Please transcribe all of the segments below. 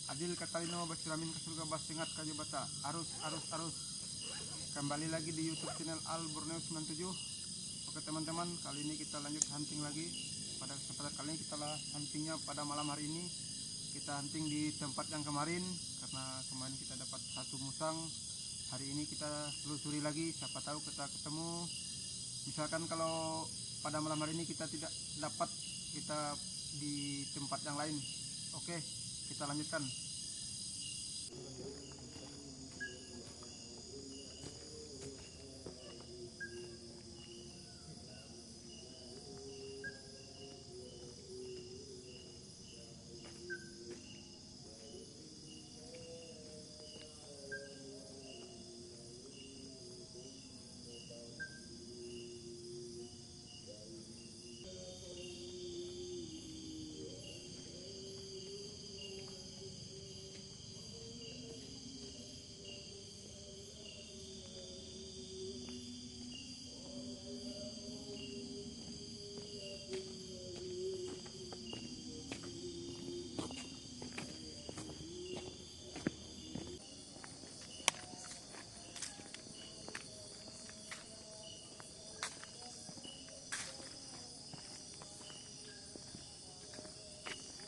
Adil katalino basiramin ke surga basingat kajabata. Arus. Kembali lagi di YouTube channel Al Borneo 97. Oke teman-teman, kali ini kita lanjut hunting lagi. Pada kesempatan kali ini kita huntingnya pada malam hari ini. Kita hunting di tempat yang kemarin, karena kemarin kita dapat satu musang. Hari ini kita telusuri lagi, siapa tahu kita ketemu. Misalkan kalau pada malam hari ini kita tidak dapat, kita di tempat yang lain. Oke, kita lanjutkan.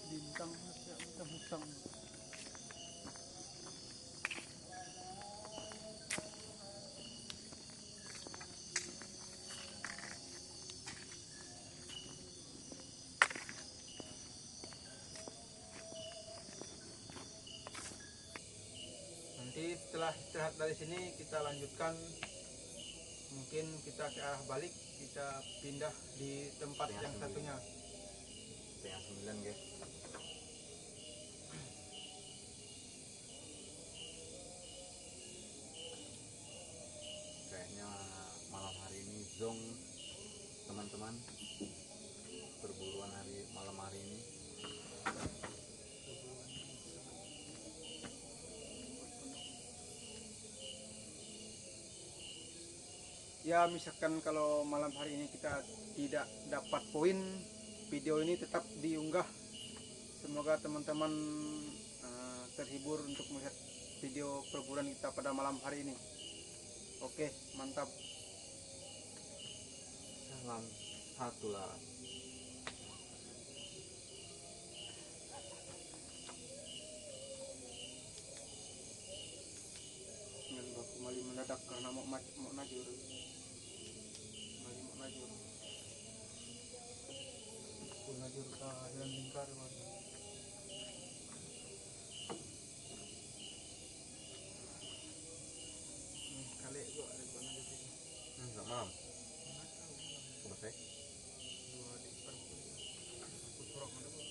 Bintang musang. Nanti setelah istirahat dari sini kita lanjutkan, mungkin kita ke arah balik, kita pindah di tempat yang satunya. Setengah 9 guys. Kayaknya malam hari ini zong teman-teman, perburuan malam hari ini. Ya, misalkan kalau malam hari ini kita tidak dapat poin, video ini tetap diunggah. Semoga teman-teman terhibur untuk melihat video perburuan kita pada malam hari ini. Oke, mantap. Salam satu lah. Dengan baku mali mendadak karena mau najur. Mali mau najur. Mau najur ke jalan lingkar mana? Kali gua ada mana di sini. Enggak malam. Selesai. Dua di depan. Aku sorok mana gua?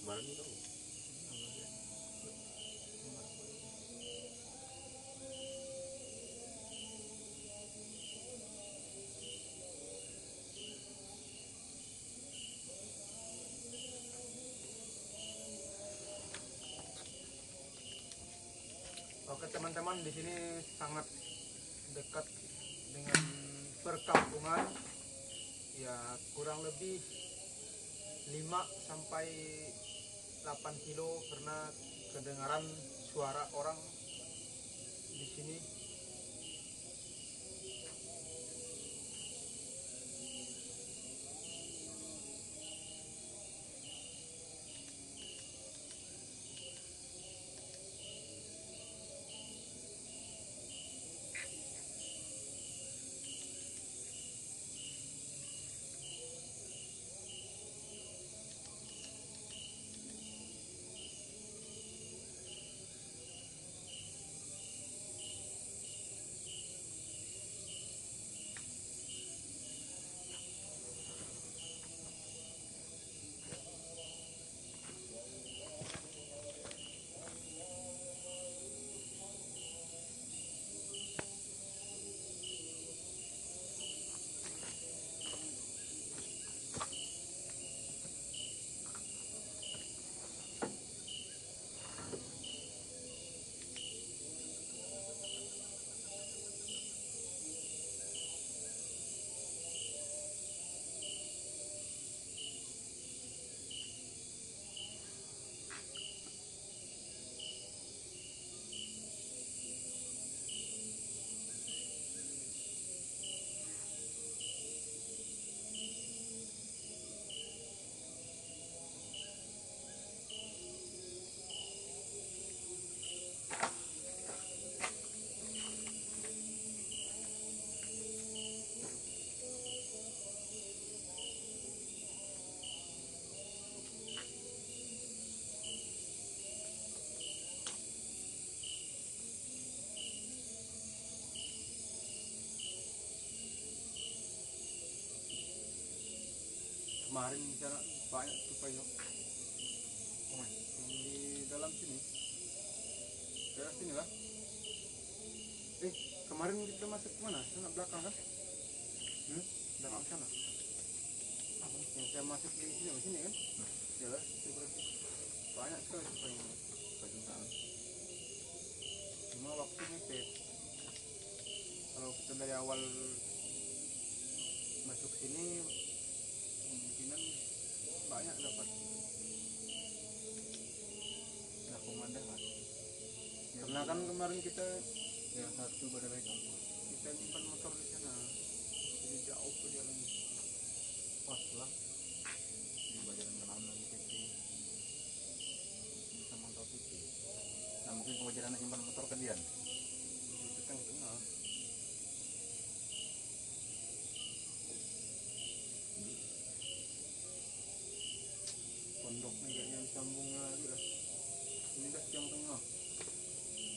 Baran itu. Oke teman-teman, di sini sangat dekat dengan perkampungan. Ya, kurang lebih 5 sampai 8 kilo karena kedengaran suara orang di sini. kemarin bicara banyak tupai yang di dalam sini, daerah sini lah. Kemarin kita masuk mana? Sana belakang kan? Belakang sana. Yang saya masuk di sini kan? Ya lah, itu berarti banyak sekali tupainya. Cuma waktu mepet. Kalau kita dari awal masuk sini kemungkinan banyak dapat. Nah, komandan mas. Karena kan kemarin kita Yang satu pada mereka. kita nyimpan motor di sana, jadi jauh perjalanan. Pas lah. Di bajaran kenal lagi PT. Bisa motor PT. Nah mungkin kewajaran nyimpan motor ke dia. Kita yang kenal. Pondoknya kayaknya sambung lagi lah. Ini dah tiang tengah.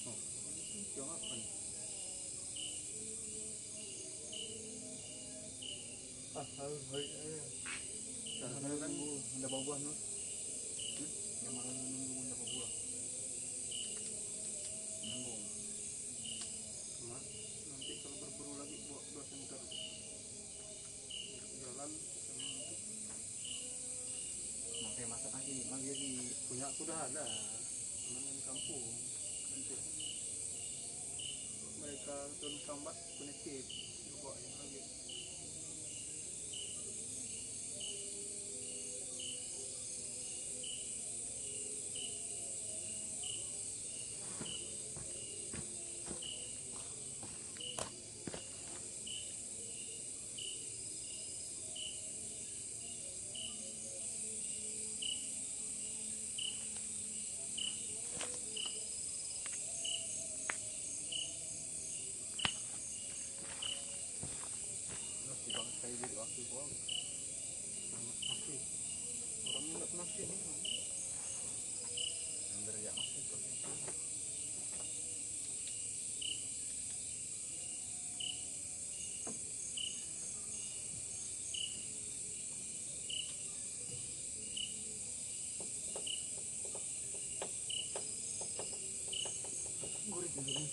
Oh, ini tiang apa nih? Karena kan udah bawa buah nu. Yang malam nunggu udah bawa buah. Nunggu. Cuma nanti kalau berburu lagi bawa 2 senter. Jalan sama Makanya masak lagi, lagi punya aku udah ada. Cuman di kampung. Nanti mereka turun kambat penitip. Bawa yang lagi. nasi banget kayak jadi waktu gua. Nasi. Orangnya nggak pernah sini. Yang derajat masuk ke situ. Gurih juga.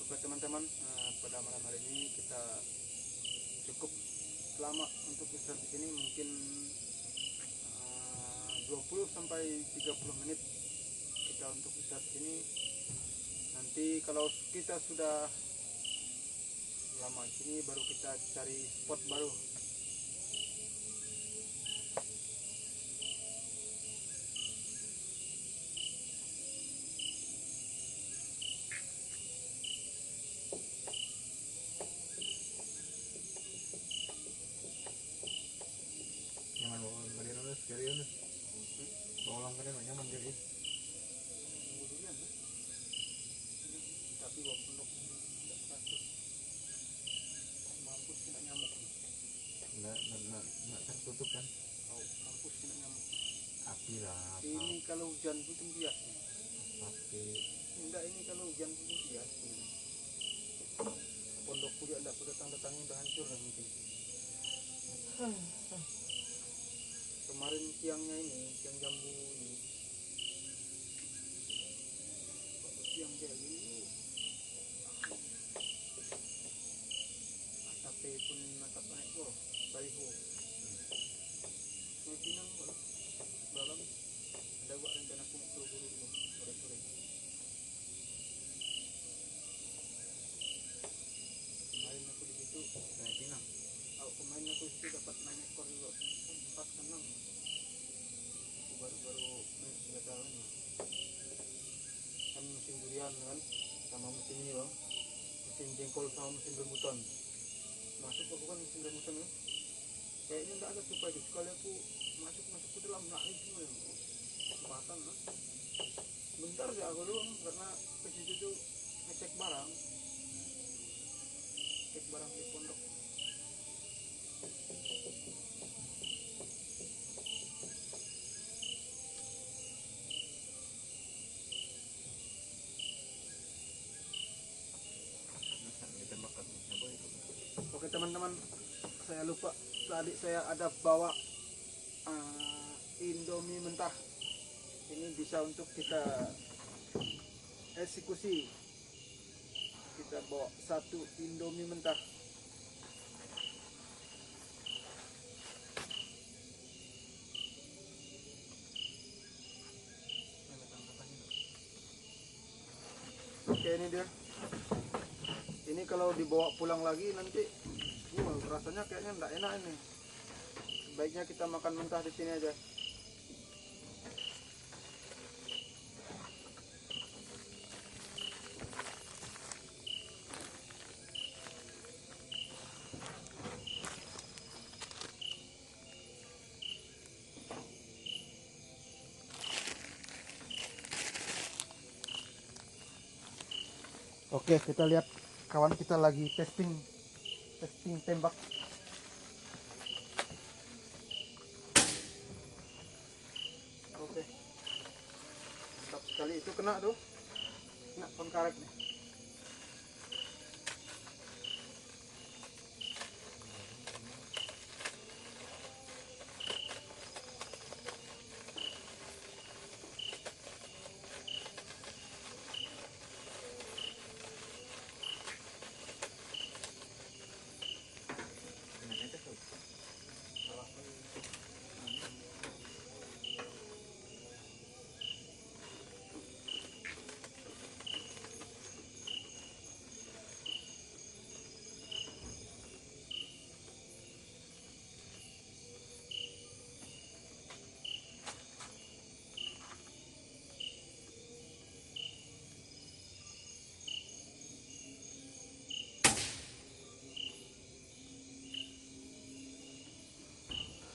Oke teman-teman, pada malam hari ini kita cukup lama untuk istirahat di sini, mungkin 20 sampai 30 menit kita untuk istirahat di sini. Nanti kalau kita sudah lama di sini baru kita cari spot baru. Nyaman bawa kalian udah sekalian udah. Bawa kalian nyaman jadi. Tunggu dulu ya, tapi bawa pondok tidak 100 mampus kena nyamuk. Nggak tertutup kan? Oh, mampus kena nyamuk. Api lah. Ini kalau hujan itu bias. Api. Enggak, ini kalau hujan itu bias. Pondokku juga enggak udah tanda-tanda udah hancur lah mungkin. Kemarin tiangnya ini, tiang jambu ini. Waktu tiang kayak gini, atapnya pun atap naik loh, baliho. Mau pinang kalau dalam ada gua rencana aku mau buru-buru dulu sore-sore. Kemarin aku di situ, Kayak pinang. kemarin aku di situ dapat 6 ekor juga, 4 ke 6. Aku baru-baru 3 tahun ya. Kan musim durian kan, sama musim ini bang, musim jengkol sama musim rambutan. Masuk aku kan musim rambutan kan, kayaknya enggak ada tupai itu. Sekali aku masuk ke dalam nangis semua ya, kesempatan lah. Bentar aja aku doang karena ke situ tuh ngecek barang di pondok. Ditembakkan nyoba itu. Oke teman-teman, saya lupa Adik saya ada bawa Indomie mentah. Ini bisa untuk kita eksekusi. Kita bawa 1 Indomie mentah. Oke, ini dia. Ini kalau dibawa pulang lagi nanti rasanya kayaknya enggak enak ini. Sebaiknya kita makan mentah di sini aja. Oke, kita lihat kawan kita lagi testing tembak. Oke, mantap sekali, itu kena tuh, kena kon karet nih.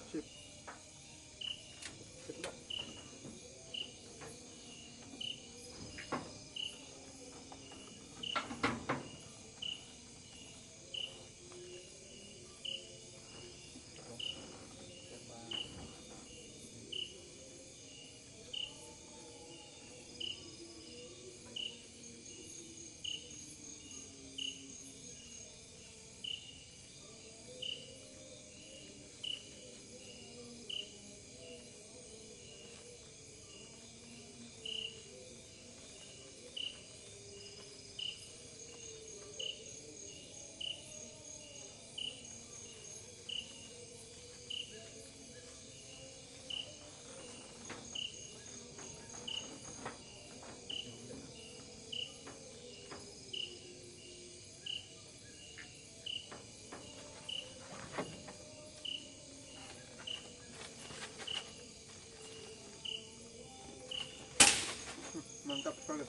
Sip. Sip enggak? Mantap sekali.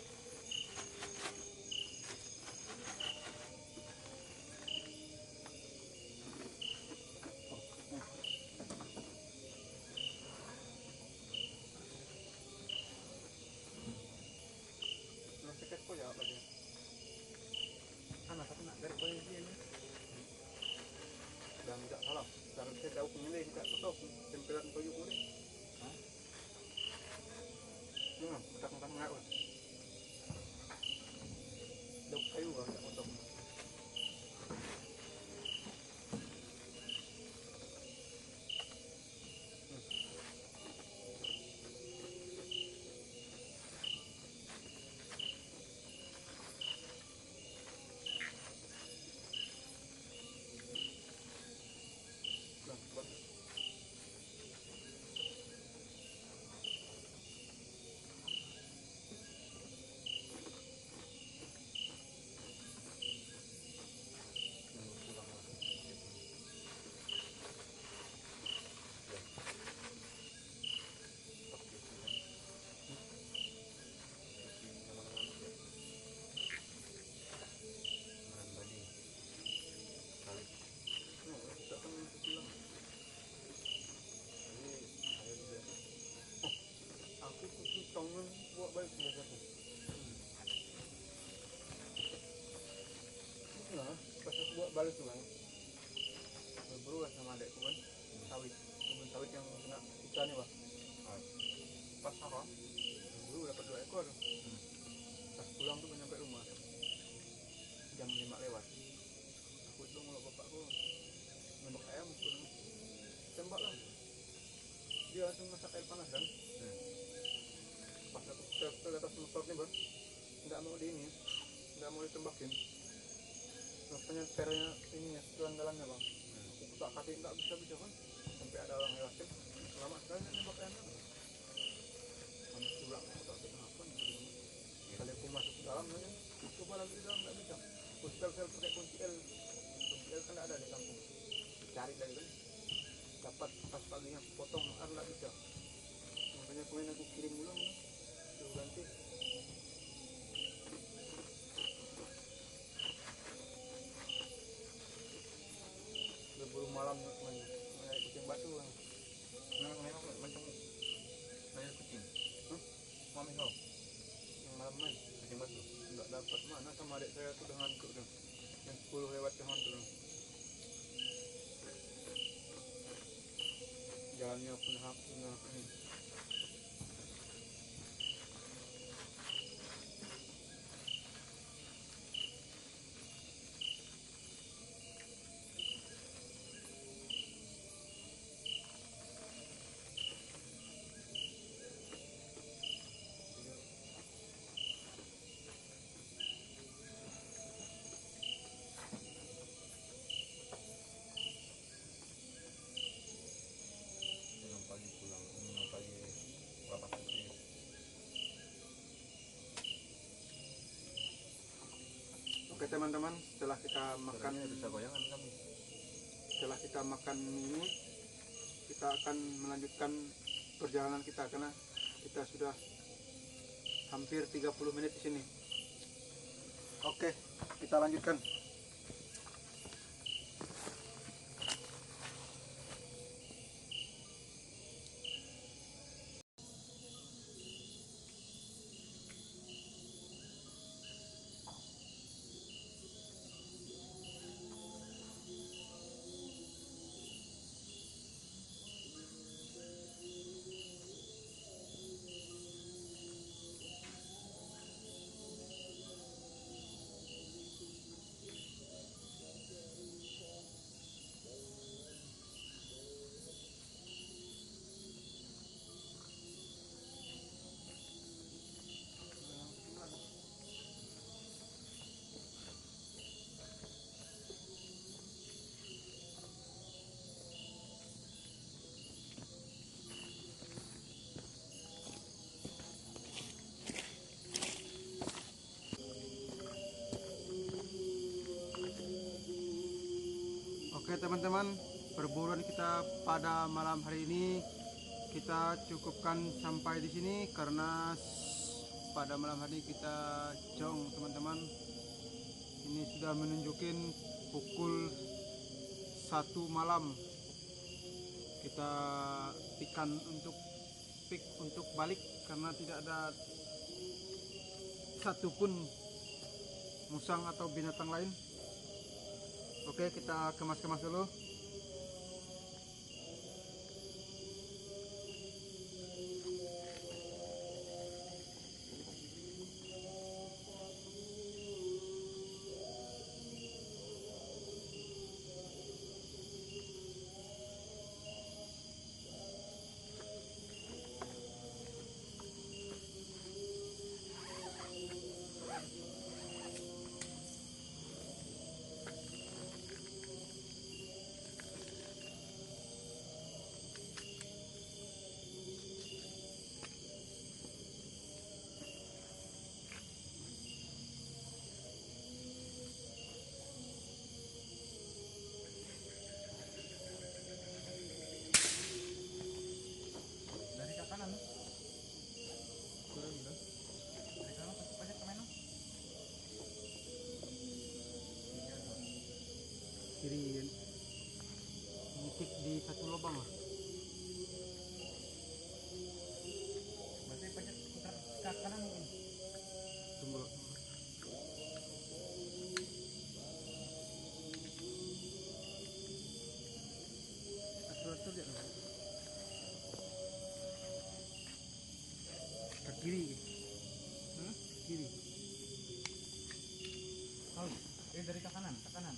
Nasihat kok ya apa dia? Anak satu nak dari polisi ini. Dan tidak salah. Cara saya tahu pemilih tidak betul. Tempelan koyu kulit. Makan enggak wah. Daun kayu enggak potong. Tongan buat balik ke satu. Nah, pas aku buat balik tuh kan, berburu sama adekku kan, sawit, kebun sawit yang kena ikan nih pak. Pas apa? Berburu dapat 2 ekor. Pas pulang tuh nyampe rumah, jam 5 lewat. Aku itu ngulok bapakku, nembak ayam pulang. tembak lah. Dia langsung masak air panas kan. Pas aku ke atas motornya bang, nggak mau di ini, nggak mau ditembakin. Rupanya ternya ini ya, gelang-gelangnya bang. Aku tak kaki nggak bisa kan, sampai ada orang lewatin. Lama sekali nembak ayamnya. Panas juga, aku tak tahu kenapa. Kali aku masuk ke dalam nanya, coba lagi di dalam nggak bisa. Aku sel pakai kunci L kan nggak ada di kampung. Cari lagi kan, dapat pas paginya aku potong, nggak bisa. Makanya kemarin aku kirim ulang, suruh ganti. Berburu malam kemarin, mencari kucing batu kan. Memang macam banyak kucing. Mami kau Yang malam main, kucing batu. nggak dapat mana sama adik saya tuh udah ngantuk tuh. Yang 10 lewat ke ngantuk tuh. Jalannya punya ini. Enam pagi pulang, 6 pagi lapas putri. Oke teman-teman, setelah kita makan Makannya bisa goyangan kami. setelah kita makan ini, kita akan melanjutkan perjalanan kita karena kita sudah hampir 30 menit di sini. Oke, kita lanjutkan. Oke teman-teman, perburuan kita pada malam hari ini kita cukupkan sampai di sini karena pada malam hari ini kita jong teman-teman. Ini sudah menunjukin pukul 1 malam. Kita pikan untuk balik karena tidak ada satupun musang atau binatang lain. Oke, kita kemas-kemas dulu. Dari ke kanan. Dari kanan pasti pajak ke mana? Kiri nitik di satu lubang lah. Berarti pajak putar ke kanan mungkin. Tunggu. Atur ya. Ke kiri. Kiri. Oh, dari ke kanan, ke kanan.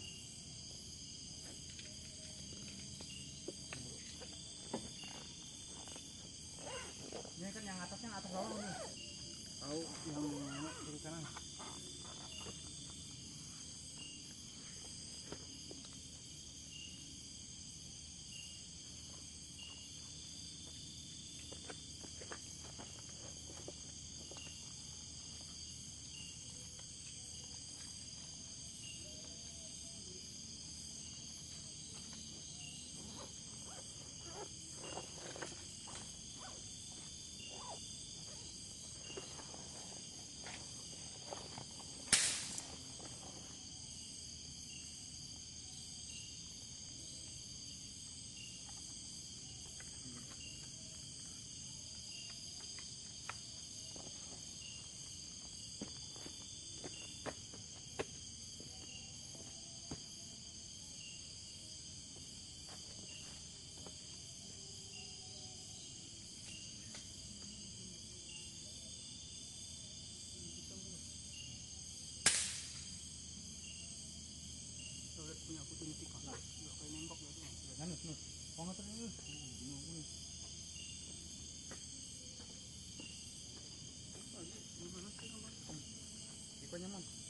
katanya mah.